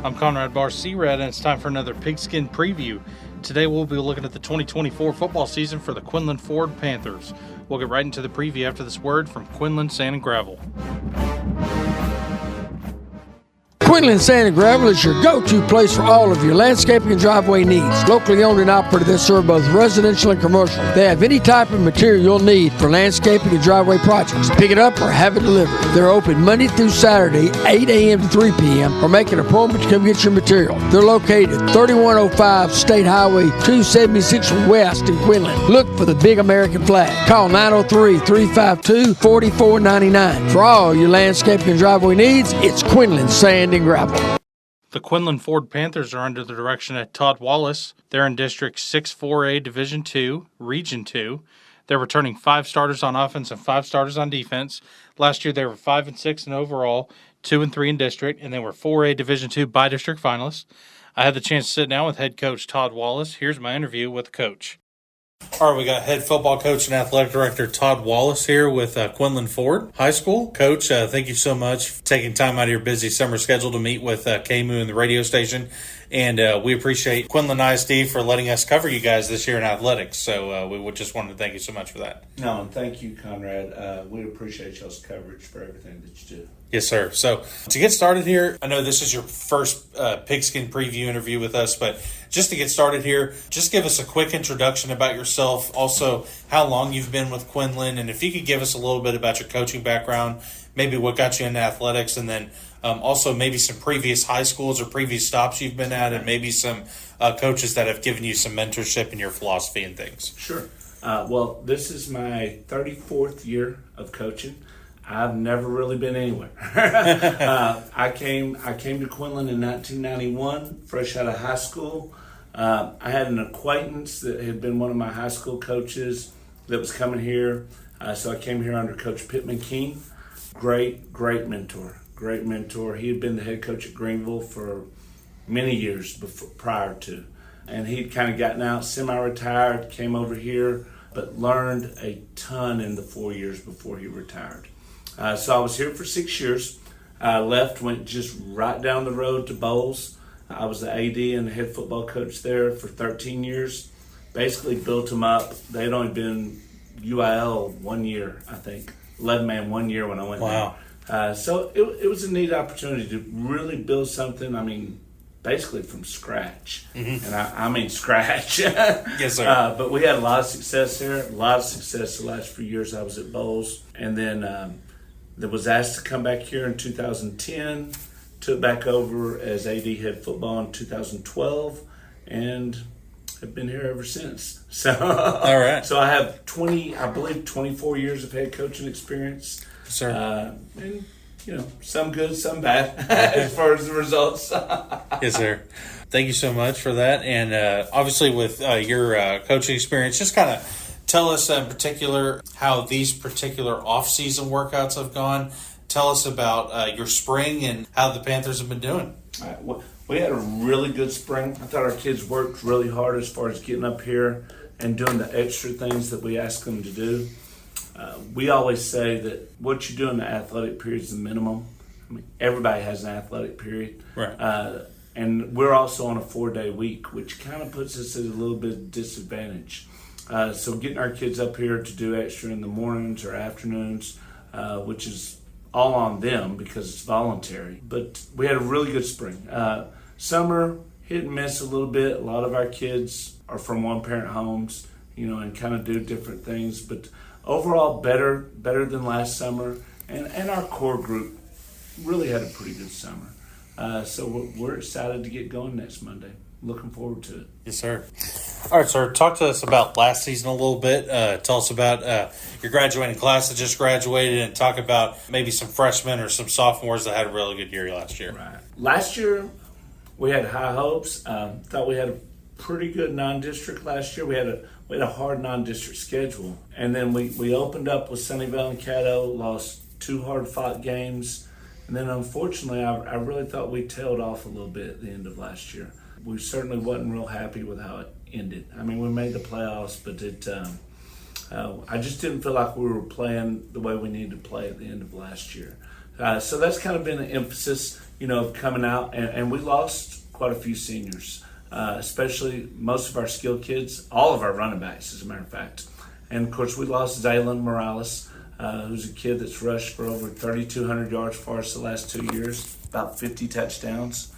I'm Conrad Bahr, C-Red, and it's time for another Pigskin Preview. Today we'll be looking at the 2024 football season for the Quinlan Ford Panthers. We'll get right into the preview after this word from Quinlan Sand and Gravel. Quinlan Sand and Gravel is your go-to place for all of your landscaping and driveway needs. Locally owned and operated, they serve both residential and commercial. They have any type of material you'll need for landscaping and driveway projects. Pick it up or have it delivered. They're open Monday through Saturday, 8 a.m. to 3 p.m. or make an appointment to come get your material. They're located 3105 State Highway 276 West in Quinlan. Look for the big American flag. Call 903-352-4499. For all your landscaping and driveway needs, it's Quinlan Sand and Gravel. The Quinlan Ford Panthers are under the direction of Todd Wallace. They're in District 6-4A Division II, Region 2. They're returning 5 starters on offense and 5 starters on defense. Last year they were 5-6 in overall, 2-3 in district, and they were 4A Division II by-district finalists. I had the chance to sit down with head coach Todd Wallace. Here's my interview with the coach. All right, we got head football coach and athletic director Todd Wallace here with Quinlan Ford High School. Coach, thank you so much for taking time out of your busy summer schedule to meet with KMOO and the radio station. And we appreciate Quinlan ISD for letting us cover you guys this year in athletics. So we just wanted to thank you so much for that. No, thank you, Conrad. We appreciate y'all's coverage for everything that you do. Yes, sir. So to get started here, I know this is your first Pigskin Preview interview with us, but just to get started here, just give us a quick introduction about yourself, also how long you've been with Quinlan, and if you could give us a little bit about your coaching background, maybe what got you into athletics, and then also maybe some previous high schools or previous stops you've been at, and maybe some coaches that have given you some mentorship in your philosophy and things. Sure. Well, this is my 34th year of coaching. I've never really been anywhere. I came to Quinlan in 1991, fresh out of high school. I had an acquaintance that had been one of my high school coaches that was coming here. So I came here under Coach Pittman King. Great mentor. He had been the head coach at Greenville for many years prior to. And he'd kind of gotten out, semi-retired, came over here, but learned a ton in the 4 years before he retired. So I was here for 6 years. I left, went just right down the road to Bowles. I was the AD and the head football coach there for 13 years. Basically built them up. They'd only been UIL 1 year, I think. 11-man 1 year when I went Wow. there. So it was a neat opportunity to really build something, basically from scratch. Mm-hmm. And I mean scratch. Yes, sir. But we had a lot of success there. A lot of success the last few years I was at Bowles. And then was asked to come back here in 2010, took back over as AD head football in 2012, and have been here ever since. So, all right. So I have 24 years of head coaching experience. Yes, sir. And some good, some bad as far as the results. Yes, sir. Thank you so much for that. And obviously with your coaching experience, just kind of tell us in particular how these particular off-season workouts have gone. Tell us about your spring and how the Panthers have been doing. All right. Well, we had a really good spring. I thought our kids worked really hard as far as getting up here and doing the extra things that we ask them to do. We always say that what you do in the athletic period is the minimum. Everybody has an athletic period. Right. And we're also on a 4-day week, which kind of puts us at a little bit of disadvantage. So getting our kids up here to do extra in the mornings or afternoons, which is all on them because it's voluntary. But we had a really good spring. Summer, hit and miss a little bit. A lot of our kids are from one-parent homes, and kind of do different things. But overall, better than last summer. And our core group really had a pretty good summer. So we're excited to get going next Monday. Looking forward to it. Yes, sir. All right, sir. Talk to us about last season a little bit. Tell us about your graduating class that just graduated, and talk about maybe some freshmen or some sophomores that had a really good year last year. Right. Last year, we had high hopes. Thought we had a pretty good non-district last year. We had a hard non-district schedule, and then we opened up with Sunnyvale and Caddo, lost 2 hard-fought games, and then unfortunately, I really thought we tailed off a little bit at the end of last year. We certainly wasn't real happy with how it ended. We made the playoffs, but I just didn't feel like we were playing the way we needed to play at the end of last year. So that's kind of been an emphasis, coming out, and we lost quite a few seniors, especially most of our skilled kids, all of our running backs, as a matter of fact. And, of course, we lost Zaylen Morales, who's a kid that's rushed for over 3,200 yards for us the last 2 years, about 50 touchdowns.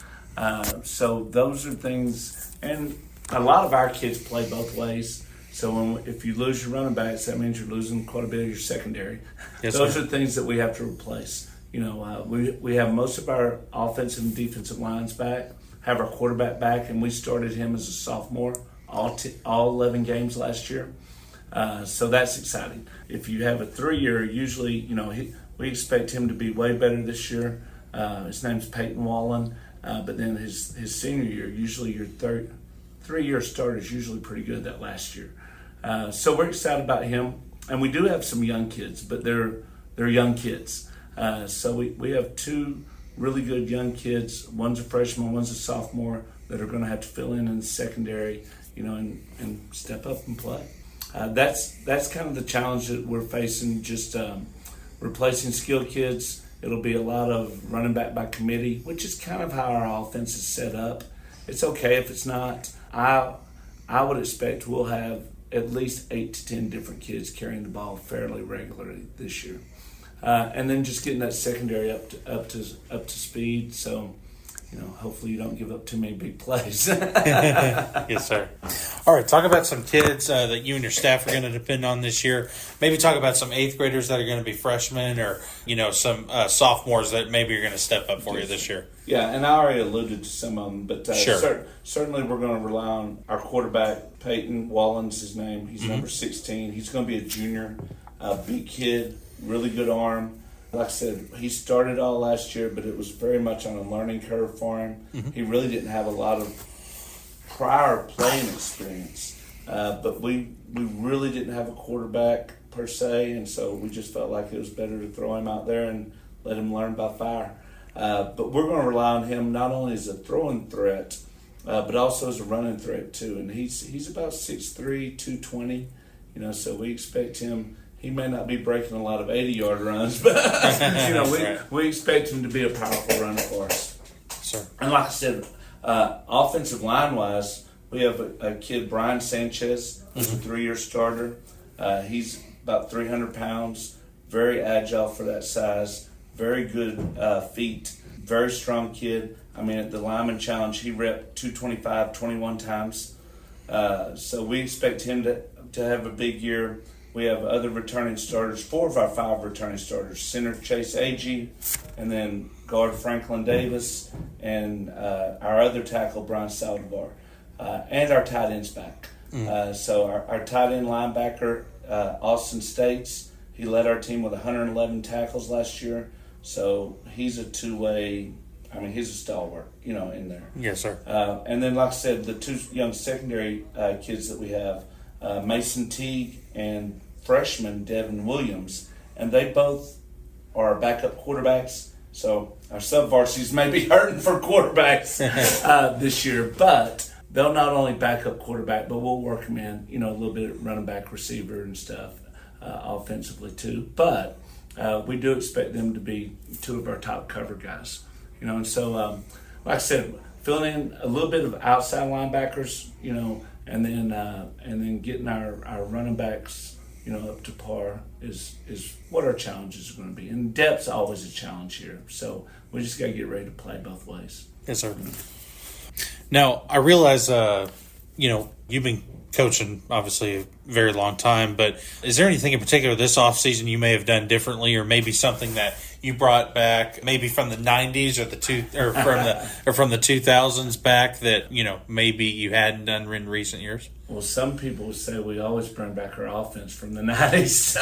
So those are things, and a lot of our kids play both ways. So if you lose your running backs, that means you're losing quite a bit of your secondary. Yes, those sir. are things that we have to replace. We have most of our offensive and defensive lines back, have our quarterback back, and we started him as a sophomore all 11 games last year. So that's exciting. If you have a 3-year, usually, we expect him to be way better this year. His name's Peyton Wallen, but then his senior year, usually your 3-year starter is usually pretty good that last year. So we're excited about him, and we do have some young kids, but they're young kids. So we have 2 really good young kids. One's a freshman, one's a sophomore, that are going to have to fill in the secondary, and step up and play. That's kind of the challenge that we're facing, just replacing skilled kids. It'll be a lot of running back by committee, which is kind of how our offense is set up. It's okay if it's not. I would expect we'll have at least 8 to 10 different kids carrying the ball fairly regularly this year. And then just getting that secondary up to speed. So, hopefully you don't give up too many big plays. Yes, sir. All right, talk about some kids that you and your staff are going to depend on this year. Maybe talk about some 8th graders that are going to be freshmen, or some sophomores that maybe are going to step up for you this year. Yeah, and I already alluded to some of them, but Sure. Certainly we're going to rely on our quarterback, Peyton Wallen's his name. He's number 16. He's going to be a junior, big kid, really good arm. Like I said, he started all last year, but it was very much on a learning curve for him. He really didn't have a lot of prior playing experience, but we really didn't have a quarterback per se, and so we just felt like it was better to throw him out there and let him learn by fire. But we're going to rely on him not only as a throwing threat, but also as a running threat too. And he's about 6'3", 220, so we expect him. He may not be breaking a lot of 80-yard runs, but we expect him to be a powerful runner for us. Sure. And like I said, offensive line-wise, we have a kid, Brian Sanchez, who's a 3-year starter. He's about 300 pounds, very agile for that size, very good feet, very strong kid. At the lineman challenge, he repped 225 21 times. So we expect him to have a big year. We have other returning starters, 4 of our 5 returning starters, center Chase Agee, and then guard Franklin Davis, and our other tackle, Brian Saldivar, and our tight ends back. So our tight end linebacker, Austin States, he led our team with 111 tackles last year. So he's a two-way, he's a stalwart, in there. Yes, sir. And then, like I said, the 2 young secondary kids that we have, Mason Teague and freshman Devin Williams, and they both are backup quarterbacks. So our sub-varsities may be hurting for quarterbacks this year, but they'll not only backup quarterback, but we'll work them in, a little bit of running back, receiver, and stuff offensively too. But we do expect them to be 2 of our top cover guys, And so, like I said, filling in a little bit of outside linebackers, and then getting our running backs, up to par is what our challenges are going to be. And depth's always a challenge here, so we just got to get ready to play both ways. Yes, sir. Now, I realize, you've been coaching obviously a very long time, but is there anything in particular this offseason you may have done differently, or maybe something that you brought back maybe from the 90s or from the 2000s back that, maybe you hadn't done in recent years? Well, some people would say we always bring back our offense from the 90s.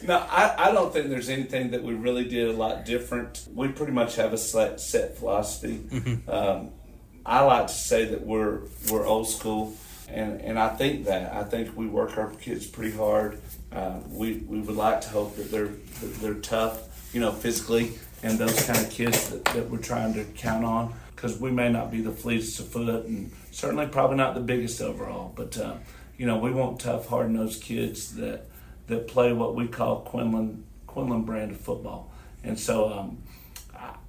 No, I don't think there's anything that we really did a lot different. We pretty much have a set philosophy. I like to say that we're old school, and I think that. I think we work our kids pretty hard. We would like to hope that they're tough, physically, and those kind of kids that we're trying to count on, because we may not be the fleetest of foot, and certainly probably not the biggest overall, but we want tough, hard-nosed kids that play what we call Quinlan brand of football. And so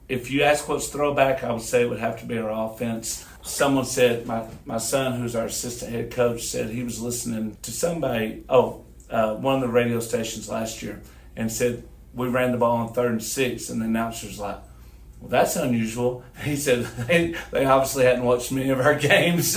if you ask what's throwback, I would say it would have to be our offense. Someone said, my son, who's our assistant head coach, said he was listening to somebody, one of the radio stations last year, and said we ran the ball on 3rd and 6, and the announcer's like, well, that's unusual. He said they obviously hadn't watched many of our games.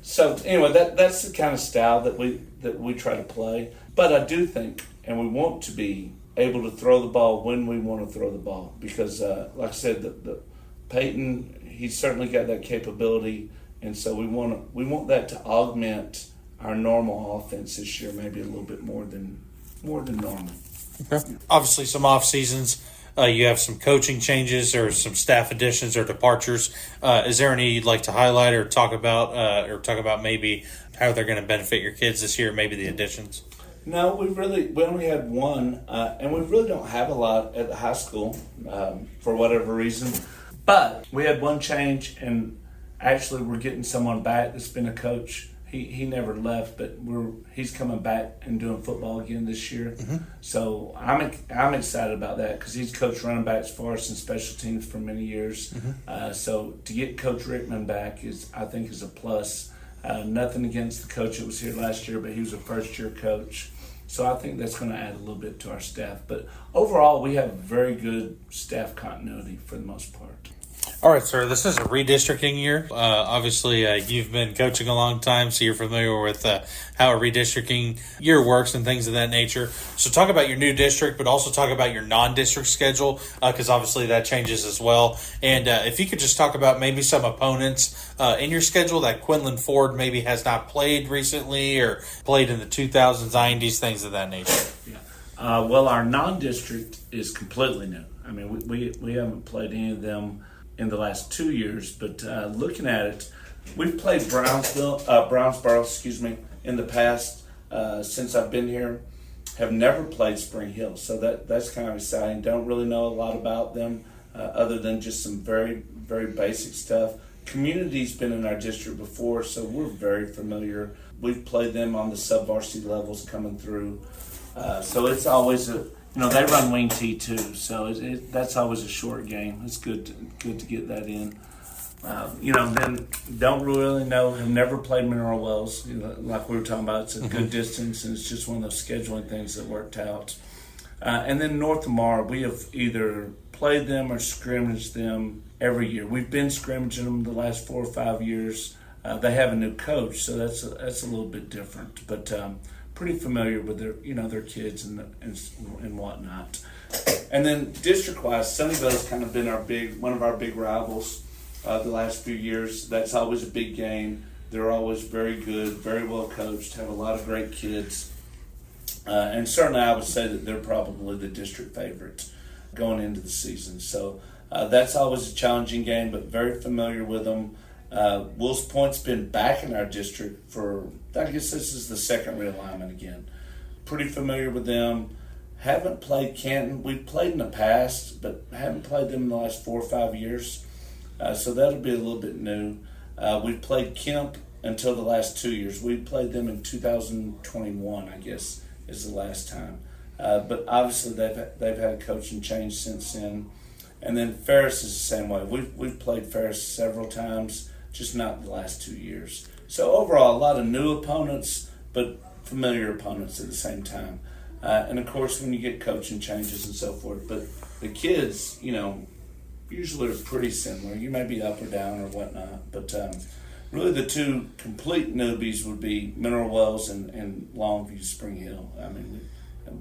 So anyway, that's the kind of style that we try to play. But I do think, and we want to be able to throw the ball when we want to throw the ball, because like I said, the Peyton, he's certainly got that capability, and so we want that to augment our normal offense this year, maybe a little bit more than normal. Okay. Obviously, some off seasons. You have some coaching changes or some staff additions or departures. Is there any you'd like to highlight or talk about maybe how they're going to benefit your kids this year, maybe the additions? No, we only had one, and we really don't have a lot at the high school for whatever reason. But we had one change, and actually we're getting someone back that's been a coach. He never left, but he's coming back and doing football again this year. Mm-hmm. So I'm excited about that because he's coached running backs for us and special teams for many years. Mm-hmm. So to get Coach Rickman back I think is a plus. Nothing against the coach that was here last year, but he was a first-year coach. So I think that's going to add a little bit to our staff. But overall, we have very good staff continuity for the most part. All right, sir. This is a redistricting year. Obviously, you've been coaching a long time, so you're familiar with how a redistricting year works and things of that nature. So talk about your new district, but also talk about your non-district schedule, because obviously that changes as well. And if you could just talk about maybe some opponents in your schedule that Quinlan Ford maybe has not played recently or played in the 2000s, 90s, things of that nature. Yeah. Well, our non-district is completely new. I mean, we haven't played any of them in the last 2 years, but looking at it, we've played Brownsboro, in the past since I've been here. Have never played Spring Hill, so that's kind of exciting. Don't really know a lot about them other than just some very, very basic stuff. Community's been in our district before, so we're very familiar. We've played them on the sub-varsity levels coming through, so it's always they run wing T too, so that's always a short game. It's good to get that in. Then don't really know. Have never played Mineral Wells. Like we were talking about, it's a good distance, and it's just one of those scheduling things that worked out. And then North Lamar, we have either played them or scrimmaged them every year. We've been scrimmaging them the last 4 or 5 years. They have a new coach, so that's a little bit different, but. Pretty familiar with their kids and whatnot. And then district-wise, Sunnyvale's kind of been one of our big rivals the last few years. That's always a big game. They're always very good, very well coached, have a lot of great kids. And certainly I would say that they're probably the district favorite going into the season. So that's always a challenging game, but very familiar with them. Wills Point's been back in our district for, I guess this is the second realignment again. Pretty familiar with them. Haven't played Canton. We've played in the past, but haven't played them in the last 4 or 5 years. So that'll be a little bit new. We've played Kemp until the last 2 years. We played them in 2021, I guess, is the last time. But obviously they've had a coaching change since then. And then Ferris is the same way. We've played Ferris several times, just not the last 2 years. So overall, a lot of new opponents, but familiar opponents at the same time. And of course, when you get coaching changes and so forth, but the kids, usually are pretty similar. You may be up or down or whatnot, but really the two complete newbies would be Mineral Wells and Longview Spring Hill. I mean, we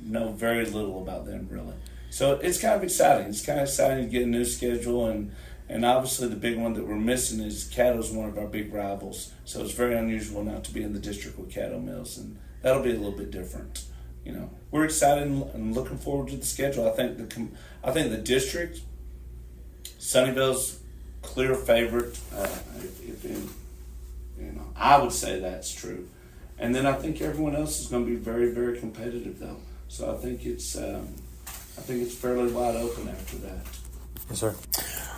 know very little about them really. So it's kind of exciting. It's kind of exciting to get a new schedule, and obviously the big one that we're missing is Caddo's one of our big rivals. So it's very unusual not to be in the district with Caddo Mills, and that'll be a little bit different. We're excited and looking forward to the schedule. I think the district, Sunnyvale's clear favorite. I would say that's true, and then I think everyone else is going to be very, very competitive though. So I think it's fairly wide open after that. Yes, sir.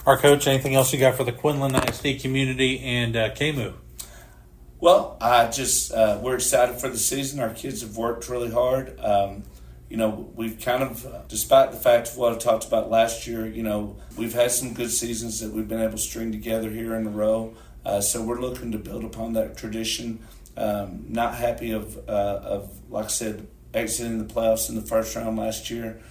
Our coach, anything else you got for the Quinlan ISD community and KMOO? Well, we're excited for the season. Our kids have worked really hard. we've kind of, despite the fact of what I talked about last year, we've had some good seasons that we've been able to string together here in a row. So we're looking to build upon that tradition. Not happy of like I said, exiting the playoffs in the first round last year.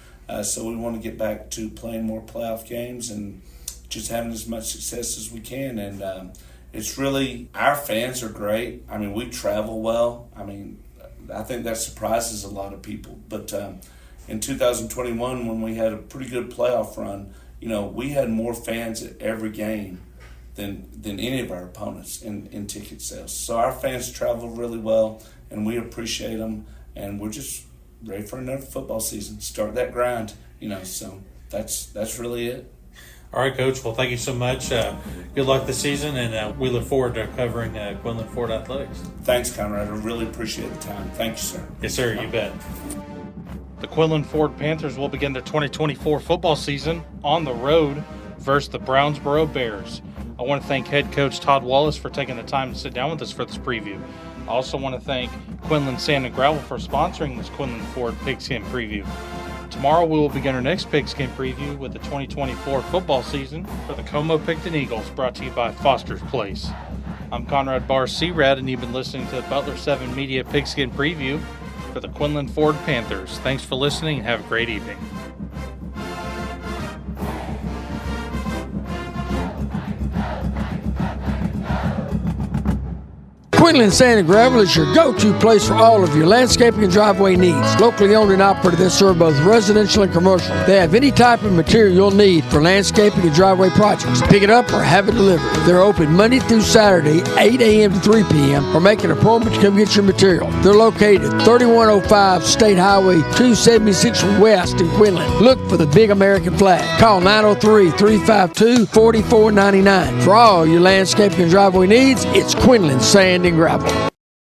So we want to get back to playing more playoff games and just having as much success as we can. And it's really, our fans are great. I mean, we travel well. I mean, I think that surprises a lot of people. But in 2021, when we had a pretty good playoff run, we had more fans at every game than any of our opponents in ticket sales. So our fans travel really well, and we appreciate them. And we're just ready for another football season. Start that grind, So that's really it. All right, Coach. Well, thank you so much. Good luck this season, and we look forward to covering Quinlan Ford Athletics. Thanks, Conrad. I really appreciate the time. Thank you, sir. Yes, sir. You bet. The Quinlan Ford Panthers will begin their 2024 football season on the road versus the Brownsboro Bears. I want to thank head coach Todd Wallace for taking the time to sit down with us for this preview. I also want to thank Quinlan Sand and Gravel for sponsoring this Quinlan Ford Pigskin preview. Tomorrow we will begin our next Pigskin preview with the 2024 football season for the Como-Picton Eagles, brought to you by Foster's Place. I'm Conrad Bahr, C-Rad, and you've been listening to the Butler7media Pigskin preview for the Quinlan Ford Panthers. Thanks for listening and have a great evening. Quinlan Sand and Gravel is your go-to place for all of your landscaping and driveway needs. Locally owned and operated, they serve both residential and commercial. They have any type of material you'll need for landscaping and driveway projects. Pick it up or have it delivered. They're open Monday through Saturday, 8 a.m. to 3 p.m. or make an appointment to come get your material. They're located at 3105 State Highway 276 West in Quinlan. Look for the big American flag. Call 903-352-4499. For all your landscaping and driveway needs, it's Quinlan Sand and Gravel.